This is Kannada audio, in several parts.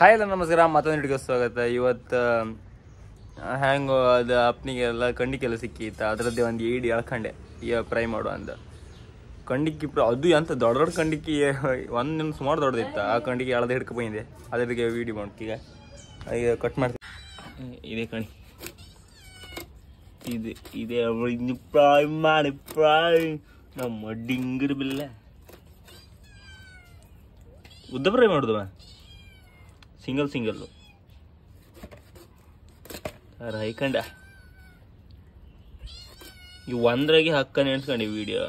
ಹಾಯ್ ಎಲ್ಲ ನಮಸ್ಕಾರ, ಮತ್ತೊಂದು ಹಿಡಿಗೆ ಸ್ವಾಗತ. ಇವತ್ತು ಹ್ಯಾಂಗೋ ಅದು ಅಪ್ನಿಗೆಲ್ಲ ಕಂಡಿಕ್ಕೆಲ್ಲ ಸಿಕ್ಕಿತ್ತು. ಅದರದ್ದೇ ಒಂದು ಏಡಿ ಎಳ್ಕೊಂಡೆ ಈಗ ಫ್ರೈ ಮಾಡುವ ಅಂದ. ಕಂಡಿಕ್ಕಿ ಅದು ಎಂತ ದೊಡ್ಡ ದೊಡ್ಡ ಕಂಡಿಕ್ಕಿ ಒಂದು ಸುಮಾರು ದೊಡ್ಡದಿತ್ತು. ಆ ಕಂಡಿಕ್ಕಿ ಎಳ್ದು ಹಿಡ್ಕೊ ಬಂದಿದೆ. ಅದಕ್ಕೆ ವೀಡಿಯೋ ಮಾಡ್ತೀಗ ಈಗ ಕಟ್ ಮಾಡ್ತೀನಿ. ಇದೇ ಕಣಿ ಇದೇ ಇನ್ನು ಫ್ರೈ ಮಾಡಿ ನಮ್ಮ ಡಿಂಗರ್ ಬಿಲ್ಲ ಉದ್ದ ಫ್ರೈ ಮಾಡುದವ ಸಿಂಗಲ್ ಹೈಕಂಡ ಈ ಒಂದ್ರಾಗೆ ಹಕ್ಕನೆ ಎಣ್ಸ್ಕೊಂಡಿ ವಿಡಿಯೋ.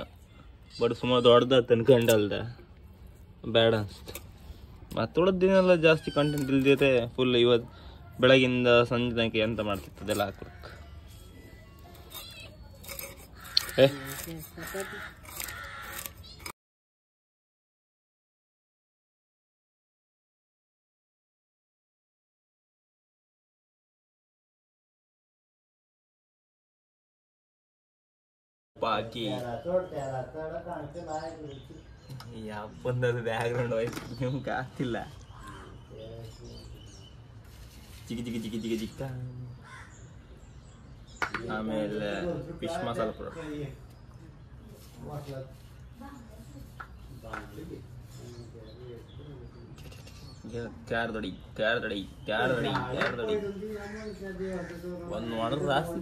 ಬಟ್ ಸುಮಾರು ದೊಡ್ಡದ ಅನ್ಕಂಡಲ್ದ ಬೇಡ ಅನ್ಸ್ತು. ಮತ್ತೊಳದ ದಿನ ಜಾಸ್ತಿ ಕಂಟೆಂಟ್ ಇಲ್ದಿದ್ರೆ ಫುಲ್ ಇವತ್ತು ಬೆಳಗಿಂದ ಸಂಜೆ ತನಕ ಎಂತ ಮಾಡ್ತಿತ್ತು ಅದೆಲ್ಲ ಹಾಕ್ಬೇಕು. ಬಾಕಿ ಯಾಪಂದದು ಬ್ಯಾಕ್ಗ್ರೌಂಡ್ ವಾಯ್ಸ್ ನಿಮ್ಗೆ ಆಗ್ತಿಲ್ಲ. ಚಿಕ್ಕ ಆಮೇಲೆ ಫಿಶ್ ಮಸಾಲ ಪೌಡರ್, ಕ್ಯಾರದಡಿ ಒಂದು ಮಾಡಿದ್ರೆ ಜಾಸ್ತಿ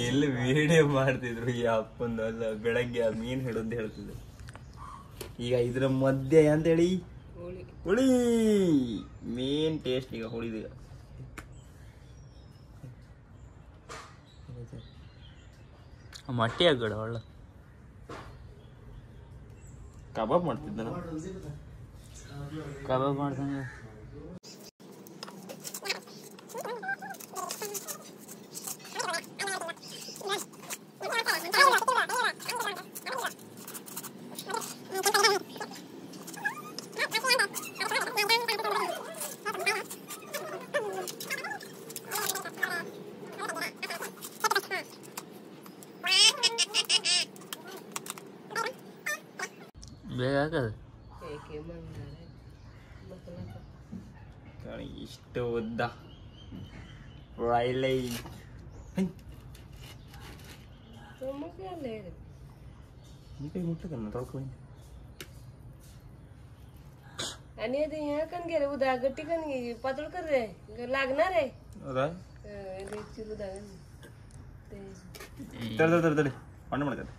ಎಲ್ಲಿ ವಿಡಿಯೋ ಮಾಡ್ತಿದ್ರು ಈ ಅಪ್ಪಂದಲ್ಲ. ಬೆಳಗ್ಗೆ ಆ ಮೀನ್ ಹಿಡಿದು ಹೇಳ್ತಿದ್ರು. ಈಗ ಇದ್ರ ಮಧ್ಯೆ ಅಂತ ಹೇಳಿ ಹುಳಿ ಮೇನ್ ಟೇಸ್ಟ್. ಈಗ ಹುಳಿದ ಮಟ್ಟಿ ಆಗಡ ಒಳ್ಳೆ ಕಬಾಬ್ ಮಾಡ್ತಿದ್ದ. ಕಬಾಬ್ ಮಾಡ್ದಂಗ ಬೇಗ ಹಾಕದ ಇಷ್ಟು ಉದ್ದ ಫ್ರೈಲೈ मुठलं ತೊಳ್ಕೊಂಡು आणि आता ह्या कन गेले उदा गट्टी कन पातळ कर रे लागणार आहे ಹೌದಾ ಚಿರು ದಾಗ ತಡಿ ಅಣ್ಣ ಮಾಡ್ಕತ್ತೆ.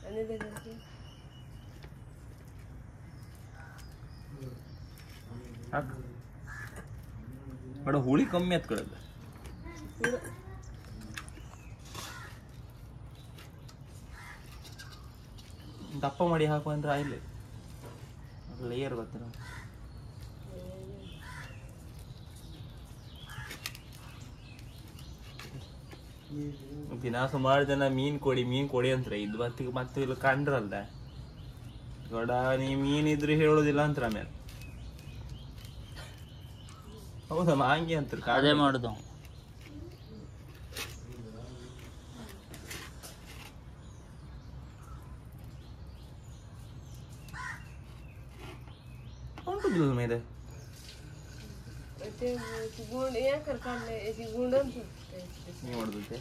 आणि ते ಹಾಕ ಬಡ ಹುಳಿ ಕಮ್ಮಿ ಹತ್ಕೊಳ್ಳೋದು. ದಪ್ಪ ಮಾಡಿ ಹಾಕು ಅಂದ್ರೆ ಆಯಿಲ್ ಲೇಯರ್ ಗೊತ್ತಿರ. ದಿನ ಸುಮಾರು ಜನ ಮೀನ್ ಕೊಡಿ ಅಂತಾರೆ. ಇದು ಮತ್ತೆ ಇಲ್ಲಿ ಕಂಡ್ರಲ್ದ ದೊಡ್ಡ ನೀ ಮೀನ್ ಇದ್ರೆ ಹೇಳೋದಿಲ್ಲ ಅಂತರ ಆಮೇಲೆ. ಹೌದಾ ಹಂಗೆ ಅಂತಾರೆ. ಅದೇ ಮಾಡುದು ಉಂಟು ಮೇಲೆ ते गुंड या कर काढले याची गुंड ನೀವು ಹೊಡೆದೈತೆ.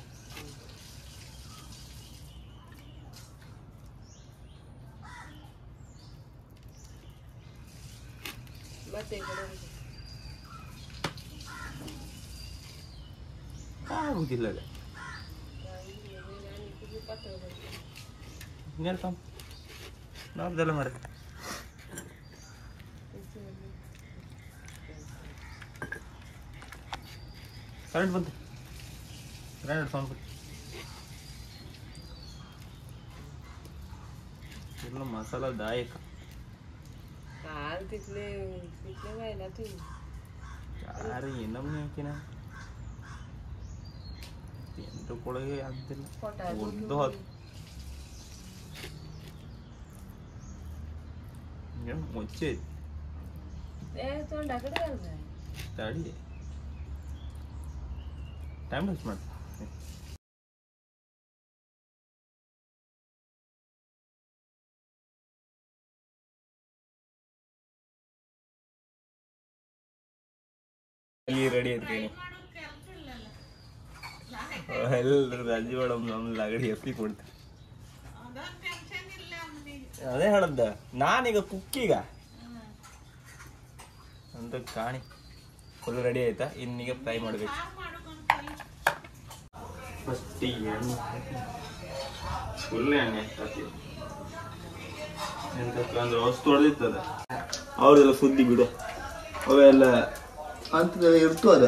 ಮತ್ತೆ ಆಗುದಿಲ್ಲ ನಾವ್ದೆಲ್ಲ ಮರ ಕರೆಂಟ್ ಬಂತು. ಕರೆಂಟ್ ಸೌಂಡ್ ಬಂತು. ಎಲ್ಲ ಮಸಾಲ ದಾಯಕ काल तिथले व्हायला तू ಯಾರು ಏನಮ್ಮನೆ ಹಾಕಿನ ಎಂಟು ಕೊಳಗೆ ಆಗ್ತಿಲ್ಲ. ಉದ್ದು ಮುಚ್ಚೆ तोंडाकडे घाल ಗಾಡಿ ಟೈಮ್ ವೇಸ್ಟ್ ಮಾಡಿ. ರೆಡಿ ಐತಿ ಎಲ್ಲರೂ ಅಜ್ಜಿ ಮೇಡಮ್ ನಮ್ಗೆ ಲಗಡಿ ಎಫ್ಟಿ ಕೊಡ್ತೀವಿ. ಅದೇ ಹೇಳದ್ದ ನಾನೀಗ ಕುಕ್ಕೀಗ ಅಂತ ಕಾಣಿ ಫುಲ್ ರೆಡಿ ಆಯ್ತಾ. ಇನ್ನೀಗ ಫ್ರೈ ಮಾಡ್ಬೇಕು. ಫಸ್ಟ್ ಎಣ್ಣೆ ಫುಲ್ ಎಣ್ಣೆ ಹಾಕ್ತೀವಿ. ಅಂದ್ರೆ ವಸ್ತು ಹೊಡೆದಿರ್ತದ ಅವ್ರದೆಲ್ಲ ಸುದ್ದಿ ಬಿಡು. ಅವೆಲ್ಲ ಅಂತ ಇರ್ತು ಅದ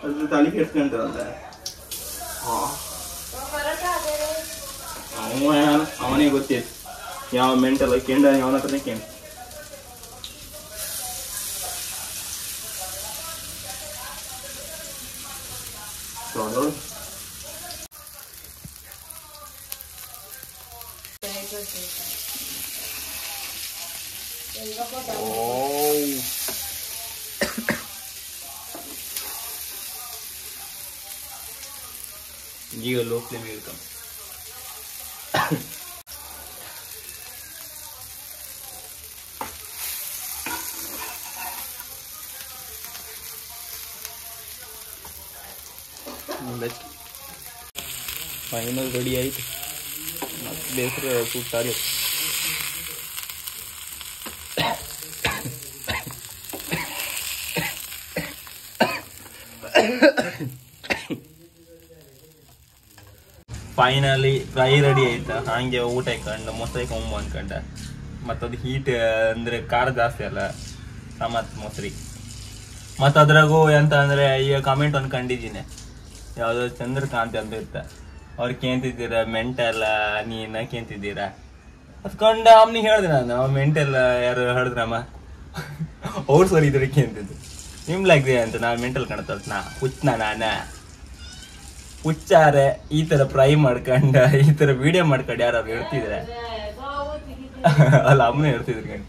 ಅದ್ರ ತಲೆ ಕೆಡ್ಸ್ಕೊಂತಾರಲ್ಲ. ಅವನೇ ಗೊತ್ತೈತಿ ಯಾವ ಮೆಂಟಲ್ ಕೆಂಡ ಅವನ ಹತ್ರನೇ ಕೆಂಡ. ಈಗ ಲೋ ಫ್ಲೇಮ್ ಇರ್ತಾವ. ಫೈನಲ್ ರೆಡಿ ಆಯ್ತು. ಮತ್ತೆ ಬೇಸರ ಕೂಗ್ತಾರೆ. ಫೈನಲಿ ಫ್ರೈ ರೆಡಿ ಆಯ್ತಾ. ಹಂಗೆ ಊಟ ಇಕ್ಕೊಂಡು ಮೊಸರು ಕೊಂಬ ಅನ್ಕೊಂಡ. ಮತ್ತದು ಹೀಟ್ ಅಂದ್ರೆ ಖಾರ ಜಾಸ್ತಿ ಅಲ್ಲ ಮತ್ ಮೊಸರಿ. ಮತ್ತ ಅದ್ರಾಗೂ ಎಂತ ಅಂದ್ರೆ ಈಗ ಕಮೆಂಟ್ ಒಂದು ಕಂಡಿದ್ದೀನಿ, ಯಾವ್ದೋ ಚಂದ್ರಕಾಂತ್ ಅಂತ ಇರ್ತ. ಅವ್ರು ಕೇಂತಿದ್ದೀರಾ ಮೆಂಟಲ್ಲ ನೀನ ಕೇಂತಿದ್ದೀರಾ ಅದ್ಕೊಂಡ ಅವ್ನಿಗೆ ಹೇಳ್ದೆ ನಾನು. ಅವ ಮೆಂಟಲ್ಲ ಯಾರು ಹೇಳಿದ್ರಮ್ಮ ಅವ್ರು ಸರಿ ಇದ್ರೆ ಕೇಂತಿದ್ದು ನಿಮ್ಲಾಗ್ದೆ ಅಂತ. ನಾ ಮೆಂಟಲ್ ಕಾಣತ್ತ ನಾ ಹುಚ್ಚ ನಾನ ಹುಚ್ಚಾರೆ ಈ ತರ ಫ್ರೈ ಮಾಡ್ಕೊಂಡ ಈ ತರ ವಿಡಿಯೋ ಮಾಡ್ಕೊಂಡು ಯಾರು ಹೇಳ್ತಿದ್ರೆ ಅಲ್ಲ ಅಮ್ಮನೇ ಹೇಳ್ತಿದ್ರು ಕಣ್.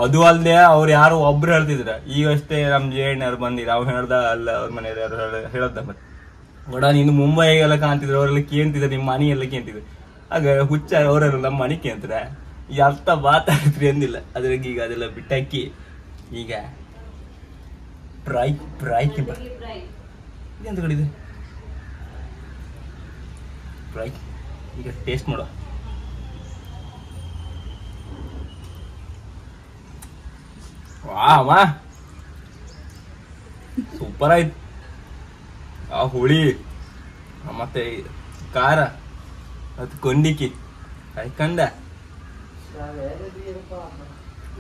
ಅದು ಅಲ್ಲದೆ ಅವ್ರು ಯಾರು ಒಬ್ರು ಹೇಳ್ತಿದ್ರ. ಈಗಷ್ಟೇ ನಮ್ ಜೇಣ್ಣವ್ರು ಬಂದಿದ್ರು. ಅವ್ರು ಹೇಳ್ದ ಅಲ್ಲ ಅವ್ರ ಮನೆಯವ್ರು ಯಾರು ಹೇಳದ ಮತ್ತೆ ನೋಡ ನೀನು ಮುಂಬೈಗೆಲ್ಲ ಕಾಣ್ತಿದ್ರು. ಅವರೆಲ್ಲ ಕೇಂತಿದ್ರು ನಿಮ್ಮ ಮನಿ ಎಲ್ಲ ಕೇಂತಿದ್ರು. ಆಗ ಹುಚ್ಚ ಅವರೆಲ್ಲ ನಮ್ಮ ಮನೆ ಕೇಂದ್ರ ಈ ಅರ್ಥ ಮಾತಾಡಿದ್ರಿ ಅಂದಿಲ್ಲ. ಅದ್ರಾಗ ಈಗ ಅದೆಲ್ಲ ಬಿಟ್ಟಾಕಿ ಈಗ ಫ್ರೈ ಫ್ರೈ ಎಂತ ಕಡಿದೆ ಫ್ರೈ. ಈಗ ಟೇಸ್ಟ್ ಮಾಡೋ. ವಾ ಸೂಪರ್ ಆಯ್ತು. ಆ ಹುಳಿ ಮತ್ತೆ ಖಾರ ಅದು ಕೊಂಡಿಕ್ಕಿ ಕಾಯ್ಕಂಡ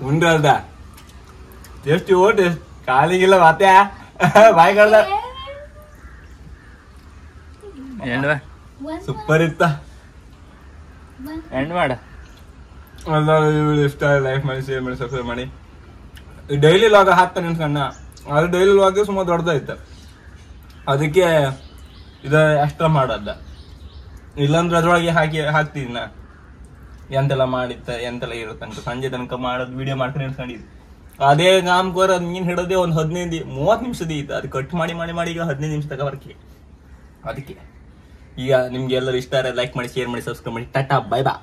ಉಂಡ್ರಲ್ದ ಟೇಸ್ಟಿ ಟೇಸ್ಟ್ ಕಾಲಿಗಿಲ್ಲ ಮತ್ತೆ ಬಾಯ್ ಕಳ್ದ ಎಂಡ್ ಸೂಪರ್ ಇತ್ತ. ಎಂಡ್ ಮಾಡ ಇಷ್ಟ ಲೈಕ್ ಮಾಡಿ ಶೇರ್ ಮಾಡಿ ಸಬ್ಸ್ಕ್ರೈಬ್ ಮಾಡಿ. ಡೈಲಿ ಲಾಗ್ ಹಾಕ್ತಾನೆ ಅನ್ಕಣ್ಣ. ಅದು ಡೈಲಿ ಲಾಗ್ ಸುಮಾರು ದೊಡ್ಡದಾಯ್ತು. ಅದಕ್ಕೆ ಇದು ಎಕ್ಸ್ಟ್ರಾ ಮಾಡೋದ. ಇಲ್ಲಾಂದ್ರೆ ಅದ್ರೊಳಗೆ ಹಾಕ್ತಿದ್ವಿ ನಾ ಎಂತೆಲ್ಲ ಮಾಡಿತ್ತ ಎಂತೆಲ್ಲ ಇರುತ್ತಂತ. ಸಂಜೆ ತನಕ ಮಾಡೋದು ವಿಡಿಯೋ ಮಾಡ್ಕೊಂಡು ಇಟ್ಕೊಂಡಿದ್ವಿ. ಅದೇ ಗಾಮ್ಕೋರ್ ಅದ್ ಮೀನ್ ಹಿಡೋದೇ ಒಂದು 15-30 ನಿಮಿಷದ ಇತ್ತು. ಅದು ಕಟ್ ಮಾಡಿ ಮಾಡಿ ಮಾಡಿ ಈಗ 15 ನಿಮಿಷ ತಗ ಬರ್ಕೆ. ಅದಕ್ಕೆ ಈಗ ನಿಮ್ಗೆ ಎಲ್ಲರೂ ಇಷ್ಟ ಲೈಕ್ ಮಾಡಿ ಶೇರ್ ಮಾಡಿ ಸಬ್ಸ್ಕ್ರೈಬ್ ಮಾಡಿ. ಟಾಟಾ ಬೈ ಬಾ.